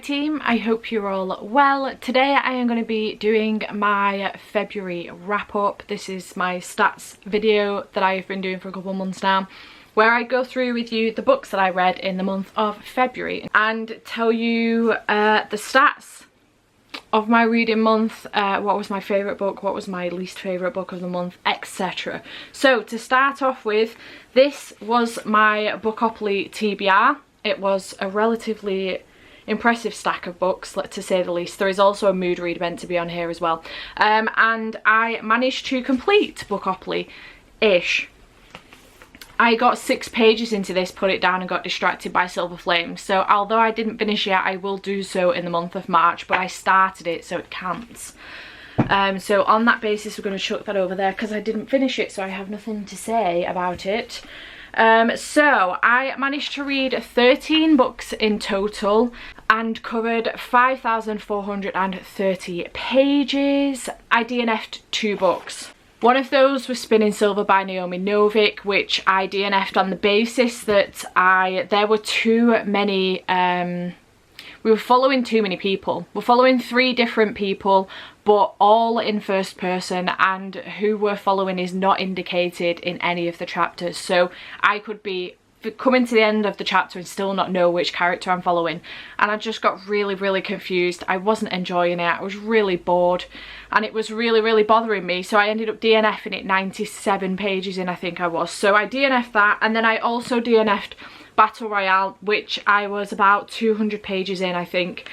team, I hope you're all well. Today I am going to be doing my February wrap up. This is my stats video that I've been doing for a couple of months now, where I go through with you the books that I read in the month of February and tell you the stats of my reading month, what was my favourite book, what was my least favourite book of the month, etc. So to start off with, this was my Bookopoly TBR. It was a relatively impressive stack of books, to say the least. There is also a mood read meant to be on here as well. And I managed to complete Bookopoly-ish. I got 6 pages into this, put it down and got distracted by Silver Flame. So although I didn't finish yet, I will do so in the month of March, but I started it, so it counts. So on that basis, we're going to chuck that over there because I didn't finish it, so I have nothing to say about it. So I managed to read 13 books in total and covered 5,430 pages. I DNF'd 2 books. One of those was Spinning Silver by Naomi Novik, which I DNF'd on the basis that there were too many, we were following too many people. We're following 3 different people, but all in first person, and who we're following is not indicated in any of the chapters. So I could be coming to the end of the chapter and still not know which character I'm following, and I just got really confused. I wasn't enjoying it. I was really bored and it was really bothering me, so I ended up DNFing it 97 pages in, I think I was. So I DNF'd that, and then I also DNF'd Battle Royale, which I was about 200 pages in, I think.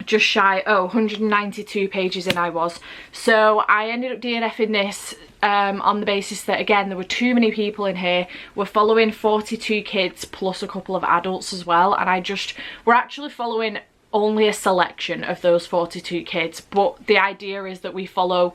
Just shy, 192 pages in I was. So I ended up DNFing this on the basis that, again, there were too many people in here. We're following 42 kids plus a couple of adults as well, and we're actually following only a selection of those 42 kids, but the idea is that we follow,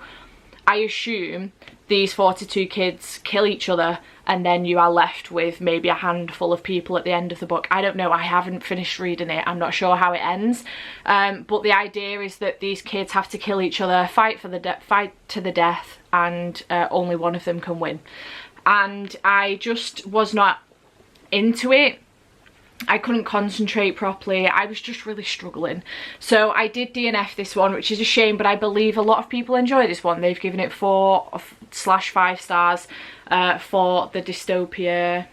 I assume, these 42 kids kill each other, and then you are left with maybe a handful of people at the end of the book. I don't know, I haven't finished reading it, I'm not sure how it ends, but the idea is that these kids have to kill each other, fight to the death, and only one of them can win. And I just was not into it. I couldn't concentrate properly. I was just really struggling. So I did DNF this one, which is a shame, but I believe a lot of people enjoy this one. They've given it 4/5 stars for the Dystopia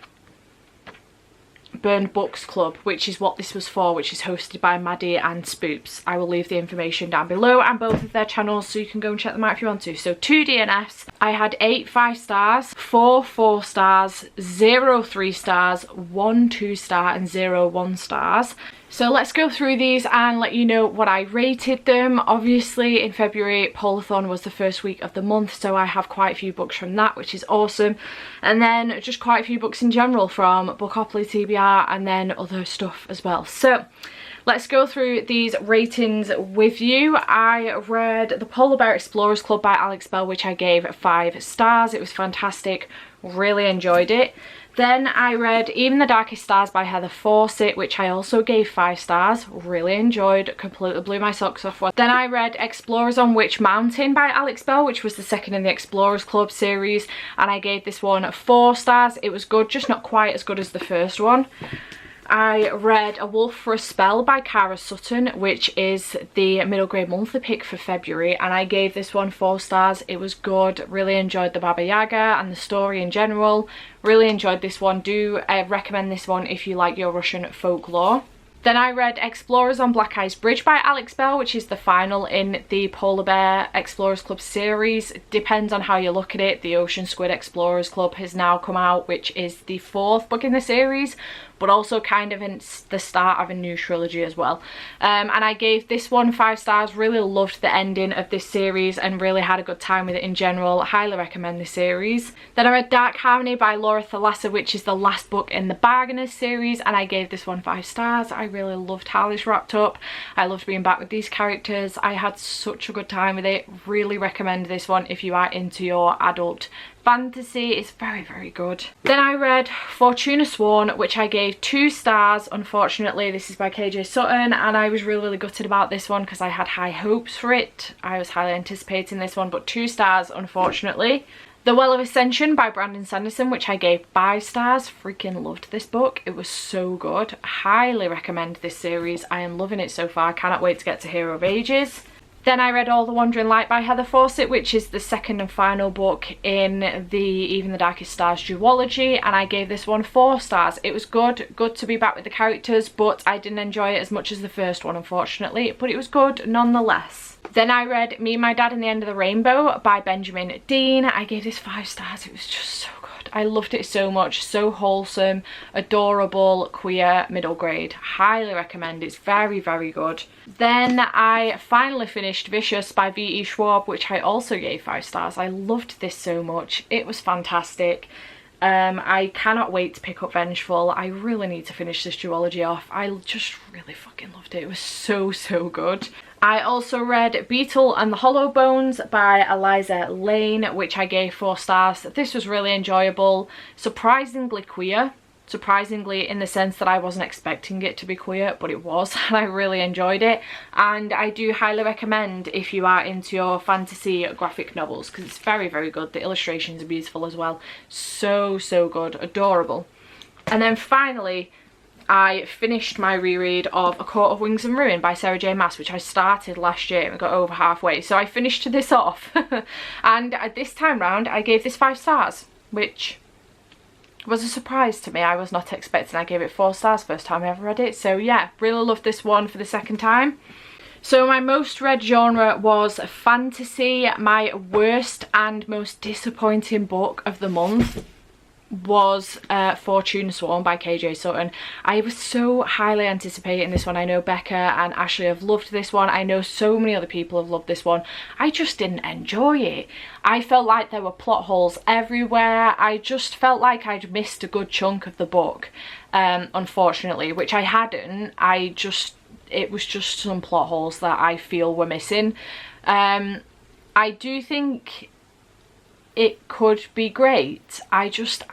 Burned Books Club, which is what this was for, which is hosted by Maddie and Spoops. I will leave the information down below and both of their channels, so you can go and check them out if you want to. So 2 DNFs. I had 8 5 stars, 4 4 stars, 0 3 stars, 1 2 star and 0 1 stars. So let's go through these and let you know what I rated them. Obviously in February, Polathon was the first week of the month, so I have quite a few books from that, which is awesome. And then just quite a few books in general from Bookopoly TBR and then other stuff as well. So let's go through these ratings with you. I read The Polar Bear Explorers Club by Alex Bell, which I gave 5 stars. It was fantastic, really enjoyed it. Then I read Even the Darkest Stars by Heather Fawcett, which I also gave 5 stars. Really enjoyed, completely blew my socks off. Then I read Explorers on Witch Mountain by Alex Bell, which was the second in the Explorers Club series, and I gave this one 4 stars. It was good, just not quite as good as the first one. I read A Wolf for a Spell by Cara Sutton, which is the middle grade monthly pick for February, and I gave this one 4 stars. It was good, really enjoyed the Baba Yaga and the story in general. Really enjoyed this one. Do recommend this one if you like your Russian folklore. Then I read Explorers on Black Ice Bridge by Alex Bell, which is the final in the Polar Bear Explorers Club series. It depends on how you look at it. The Ocean Squid Explorers Club has now come out, which is the 4th book in the series, but also kind of in the start of a new trilogy as well. And I gave this one 5 stars. Really loved the ending of this series and really had a good time with it in general. Highly recommend this series. Then I read Dark Harmony by Laura Thalassa, which is the last book in the Bargainers series, and I gave this one 5 stars. I really loved how this wrapped up. I loved being back with these characters. I had such a good time with it. Really recommend this one if you are into your adult fantasy. It's very good. Then I read Fortuna Sworn, which I gave 2 stars. Unfortunately, this is by KJ Sutton, and I was really gutted about this one because I had high hopes for it. I was highly anticipating this one, but 2 stars unfortunately. The Well of Ascension by Brandon Sanderson, which I gave 5 stars. Freaking loved this book. It was so good. Highly recommend this series. I am loving it so far. I cannot wait to get to Hero of Ages. Then I read All the Wandering Light by Heather Fawcett, which is the second and final book in the Even the Darkest Stars duology, and I gave this one 4 stars. It was good to be back with the characters, but I didn't enjoy it as much as the first one, unfortunately, but it was good nonetheless. Then I read Me, My Dad and the End of the Rainbow by Benjamin Dean. I gave this 5 stars. It was just so good. I loved it so much. So wholesome, adorable, queer, middle grade. Highly recommend. It's very, very good. Then I finally finished Vicious by V.E. Schwab, which I also gave 5 stars. I loved this so much. It was fantastic. I cannot wait to pick up Vengeful. I really need to finish this duology off. I just really fucking loved it. It was so, so good. I also read Beetle and the Hollow Bones by Eliza Lane, which I gave 4 stars. This was really enjoyable, surprisingly queer. Surprisingly in the sense that I wasn't expecting it to be queer, but it was, and I really enjoyed it. And I do highly recommend if you are into your fantasy graphic novels, because it's very, very good. The illustrations are beautiful as well. So, so good. Adorable. And then finally, I finished my reread of A Court of Wings and Ruin by Sarah J Maas, which I started last year and got over halfway. So I finished this off. And this time round, I gave this 5 stars, which was a surprise to me. I was not expecting. I gave it 4 stars first time I ever read it. So yeah, really loved this one for the second time. So my most read genre was fantasy. My worst and most disappointing book of the month was Fortune Sworn by KJ Sutton. I was so highly anticipating this one. I know Becca and Ashley have loved this one. I know so many other people have loved this one. I just didn't enjoy it. I felt like there were plot holes everywhere. I just felt like I'd missed a good chunk of the book, unfortunately, which I hadn't. It was just some plot holes that I feel were missing. I do think it could be great. I just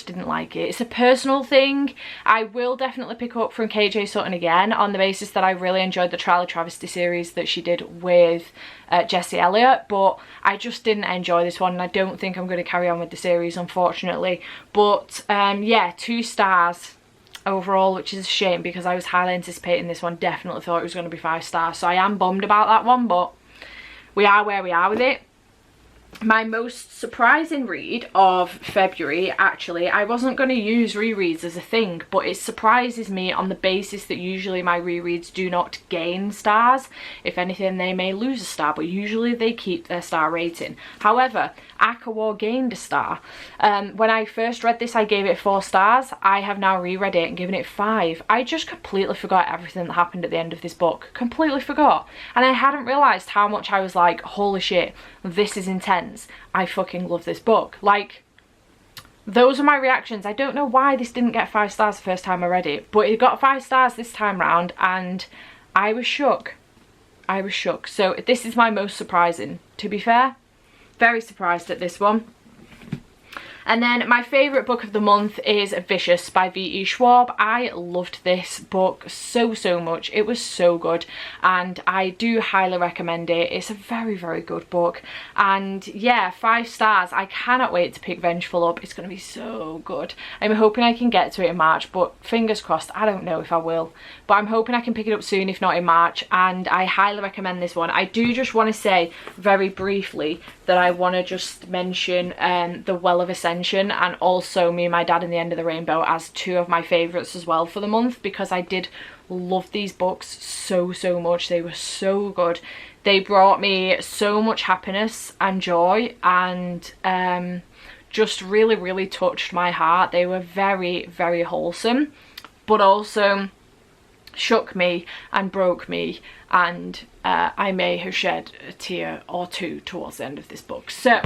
didn't like it. It's a personal thing. I will definitely pick up from KJ Sutton again on the basis that I really enjoyed the Trial of Travesty series that she did with Jessie Elliott, but I just didn't enjoy this one, and I don't think I'm going to carry on with the series, unfortunately. But yeah, 2 stars overall, which is a shame because I was highly anticipating this one. Definitely thought it was going to be 5 stars, so I am bummed about that one, but we are where we are with it. My most surprising read of February, actually, I wasn't going to use rereads as a thing, but it surprises me on the basis that usually my rereads do not gain stars. If anything, they may lose a star, but usually they keep their star rating. However, Akawar gained a star. When I first read this, I gave it 4 stars. I have now reread it and given it 5. I just completely forgot everything that happened at the end of this book. Completely forgot. And I hadn't realised how much I was like, holy shit, this is intense. I fucking love this book. Like, those are my reactions. I don't know why this didn't get 5 stars the first time I read it, but it got 5 stars this time round, and I was shook. I was shook. So this is my most surprising, to be fair. Very surprised at this one. And then my favourite book of the month is Vicious by V.E. Schwab. I loved this book so, so much. It was so good, and I do highly recommend it. It's a very, very good book. And yeah, 5 stars. I cannot wait to pick Vengeful up. It's going to be so good. I'm hoping I can get to it in March, but fingers crossed. I don't know if I will. But I'm hoping I can pick it up soon, if not in March. And I highly recommend this one. I do just want to say very briefly that I want to just mention The Well of Ascension and also Me, My Dad and the End of the Rainbow as 2 of my favourites as well for the month, because I did love these books so, so much. They were so good. They brought me so much happiness and joy, and just really, really touched my heart. They were very, very wholesome, but also shook me and broke me, and I may have shed a tear or 2 towards the end of this book. So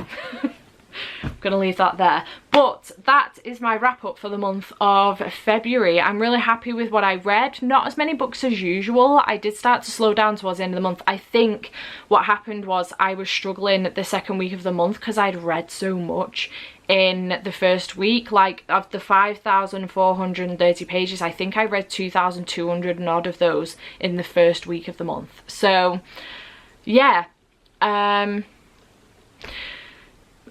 I'm gonna leave that there. But that is my wrap up for the month of February. I'm really happy with what I read. Not as many books as usual. I did start to slow down towards the end of the month. I think what happened was I was struggling the second week of the month because I'd read so much in the first week. Like, of the 5,430 pages, I think I read 2,200 and odd of those in the first week of the month. So yeah,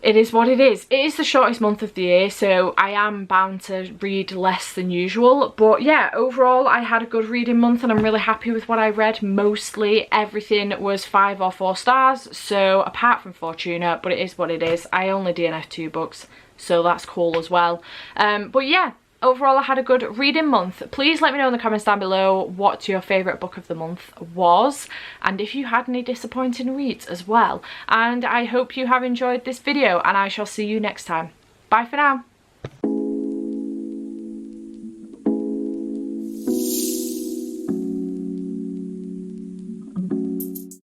it is what it is. It is the shortest month of the year, so I am bound to read less than usual. But yeah, overall I had a good reading month and I'm really happy with what I read. Mostly everything was 5 or 4 stars, so apart from Fortuna, but it is what it is. I only DNF'd 2 books, so that's cool as well. But yeah, overall I had a good reading month. Please let me know in the comments down below what your favourite book of the month was, and if you had any disappointing reads as well. And I hope you have enjoyed this video, and I shall see you next time. Bye for now.